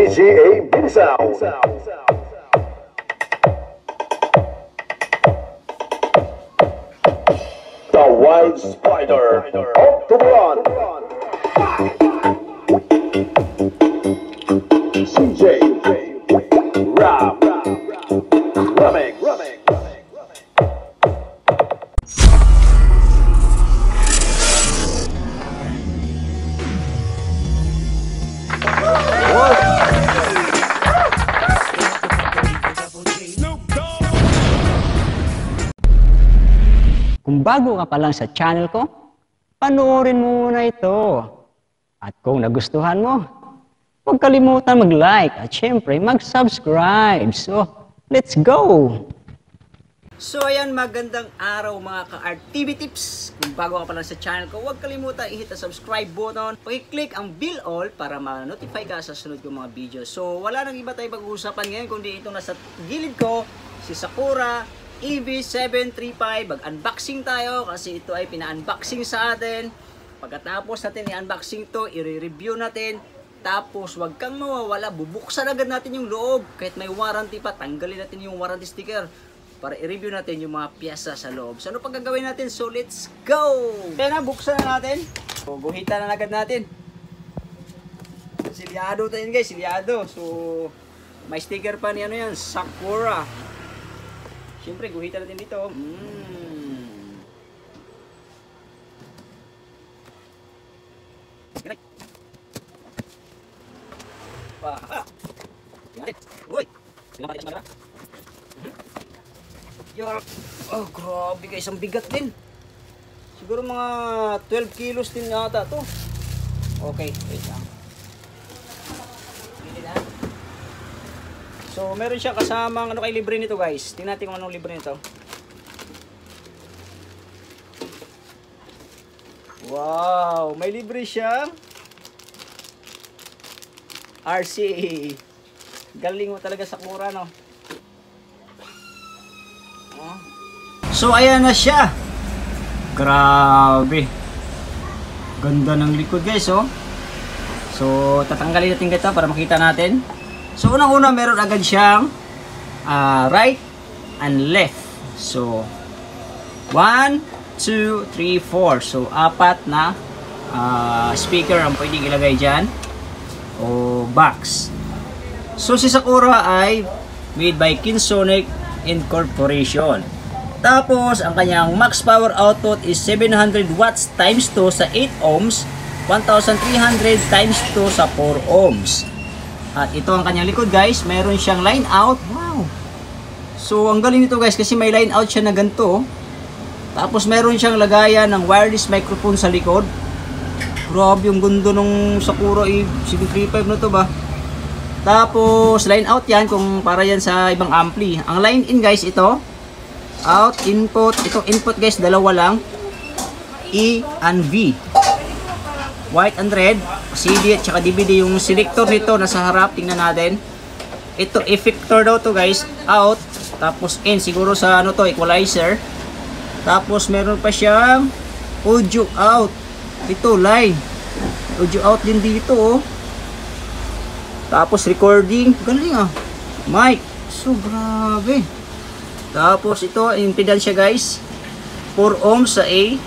PGA Binsound. The Wild Spider of the Run. CJ Ram Rumming. Kung bago ka pa lang sa channel ko, panoorin mo muna ito. At kung nagustuhan mo, huwag kalimutan mag-like at syempre mag-subscribe. So, let's go! So ayan, magandang araw mga ka-RTV tips. Kung bago ka pa lang sa channel ko, huwag kalimutan i-hit ang subscribe button. Pag-click ang bell all para ma-notify ka sa sunod kong mga video. So wala nang iba tayong pag-uusapan ngayon kundi itong nasa gilid ko, si Sakura EV735. Mag-unboxing tayo kasi ito ay pina-unboxing sa atin. Pagkatapos natin i-unboxing to, i-review natin. Tapos wag kang mawawala, bubuksan agad natin yung loob. Kahit may warranty pa, tanggalin natin yung warranty sticker para i-review natin yung mga piyesa sa loob. So ano pang gagawin natin? So let's go! Kaya na, buksan na natin. So guhitan na agad natin. Silyado tayo guys, silyado. So may sticker pa ni ano yan, Sakura. Siyempre guhitan natin dito. Uy! Oh, grabe guys, ang bigat din. Siguro mga 12 kilos din ata to. Okay, wait lang. So, meron siya kasamang ano kay libre nito guys. Tingnan natin kung anong libre nito. Wow, may libre siyang RC. Galing mo talaga Sakura, no? So ayan na siya. Grabe. Ganda ng likod guys, oh. So tatanggalin natin ito para makita natin. So unang-una meron agad siyang right and left. So 1, 2, 3, 4. So apat na speaker ang pwedeng ilagay dyan o box. So si Sakura ay made by Kinsonic Incorporation. Tapos ang kanyang max power output is 700 watts times 2 sa 8 ohms, 1300 times 2 sa 4 ohms. At ito ang kanyang likod guys, mayroon siyang line out. Wow! So ang galing nito guys kasi may line out siya na ganito. Tapos mayroon siyang lagayan ng wireless microphone sa likod. Grabe yung gundo nung Sakura E735 na to ba. Tapos line out yan kung para yan sa ibang ampli. Ang line in guys ito, out, input. Itong input guys, dalawa lang. E and V. White and red. CD at saka DVD. Yung selector nito nasa harap. Tingnan natin. Ito, effector daw to guys. Out. Tapos in. Siguro sa ano to, equalizer. Tapos meron pa siyang audio out. Ito, line. Audio out din dito, oh. Tapos recording. Galing ah. Mic. So, grabe. Tapos ito, impedance siya guys. 4 ohms sa A.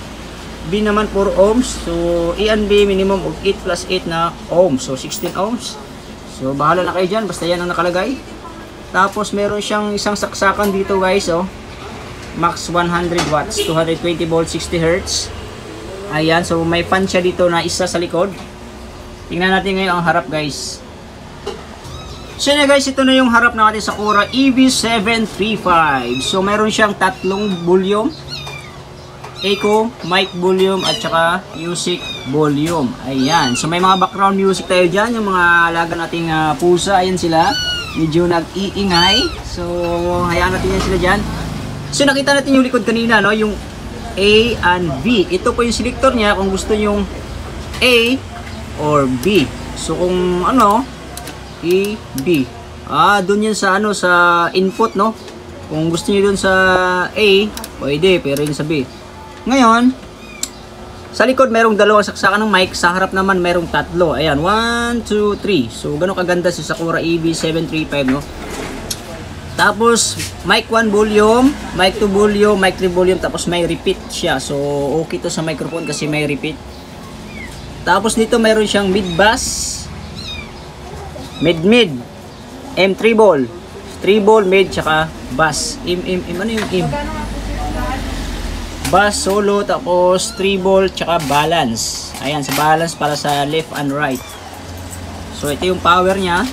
B naman 4 ohms. So, A and B minimum of 8 plus 8 na ohms. So, 16 ohms. So, bahala na kayo dyan. Basta yan ang nakalagay. Tapos, meron siyang isang saksakan dito guys. Oh. Max 100 watts. 220 volts, 60 Hz. Ayan. So, may fan siya dito na isa sa likod. Tingnan natin ngayon ang harap guys. So na guys, ito na yung harap ng ating Sakura EV735. So meron siyang tatlong volume, echo, mic volume at saka music volume. Ayan. So may mga background music tayo dyan, yung mga alaga nating pusa. Ayan sila, medyo nag-iingay. So hayaan natin yan sila dyan. So nakita natin yung likod kanina, no? Yung A and B. Ito po yung selector niya kung gusto yung A or B. So kung ano, E, B. Doon yan sa ano, sa input, no? Kung gusto niyo doon sa A, pwede, pero yun sa B. Ngayon, Sa likod merong dalawang saksakan ng mic, sa harap naman merong tatlo. Ayan, 1, 2, 3. So ganun kaganda si Sakura EV735, no? Tapos mic 1 volume, mic 2 volume, mic 3 volume, tapos may repeat siya. So okay to sa microphone kasi may repeat. Tapos dito mayroon siyang mid bass, mid, M3 treble, mid, tsaka bass. Ano yung im? Bass, solo, tapos treble, tsaka balance. Ayan, sa balance para sa left and right. So ito yung power niya.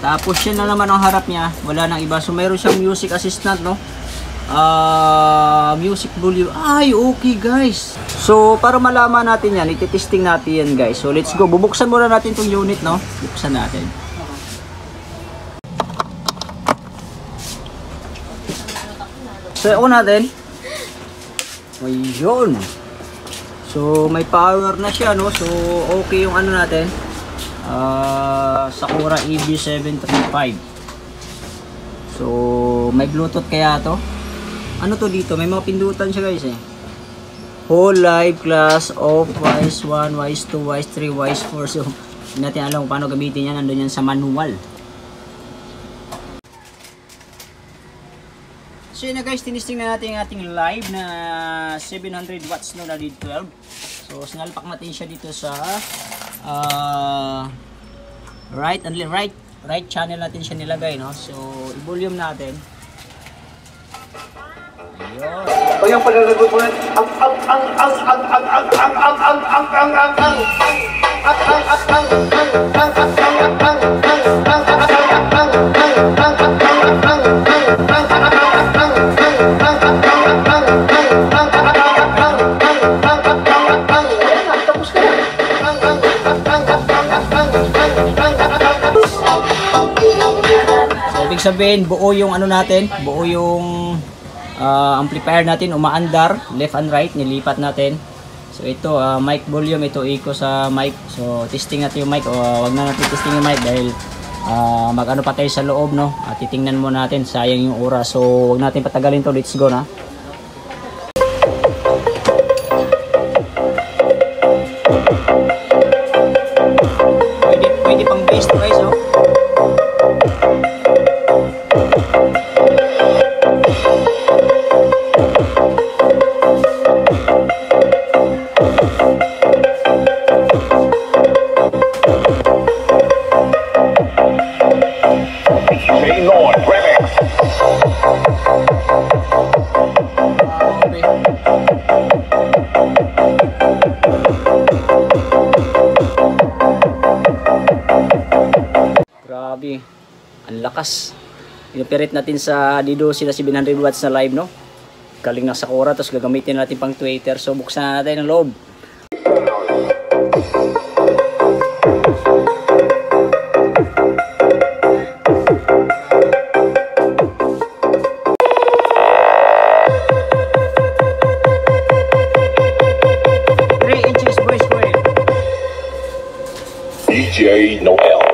Tapos yan na naman ang harap niya. Wala nang iba. So mayroon siyang music assistant, no? Music volume. Ay, okay guys. So para malaman natin yan, ititesting natin yan guys. So let's go. Bubuksan muna natin itong unit, no? Buksan natin. So ako natin. Ayun. So may power na siya, no? So okay yung ano natin. Sakura EV735. So may Bluetooth kaya to. Ano to dito? May mga pindutan siya guys eh. Whole, live, class, off, wise 1, wise 2, wise 3, wise 4. So hindi natin alam kung paano gamitin yan. Nandun yan sa manual. So yun na guys, tinisting na natin yung ating live na 700 watts no, na lead 12. So sinalpak natin siya dito sa right channel natin siya nilagay, no? So i-volume natin. Ayun. O yung pagkakagot mo ibig sabihin, buo yung ano natin, buo yung amplifier natin, umaandar, left and right, nilipat natin. So ito, mic volume, ito echo sa mic. So testing natin yung mic, wag na natin testing yung mic dahil mag-ano pa tayo sa loob, no? Titingnan mo natin, sayang yung oras. So wag natin patagalin to, let's go na. Pwede pang bass to guys, oh. Grabe, ang lakas. Inoperate natin sa Dido sila 700 watts na live, no? Galing ng Sakura, tapos gagamitin natin pang tweeter. So buksan natin ang loob. DJ Noel.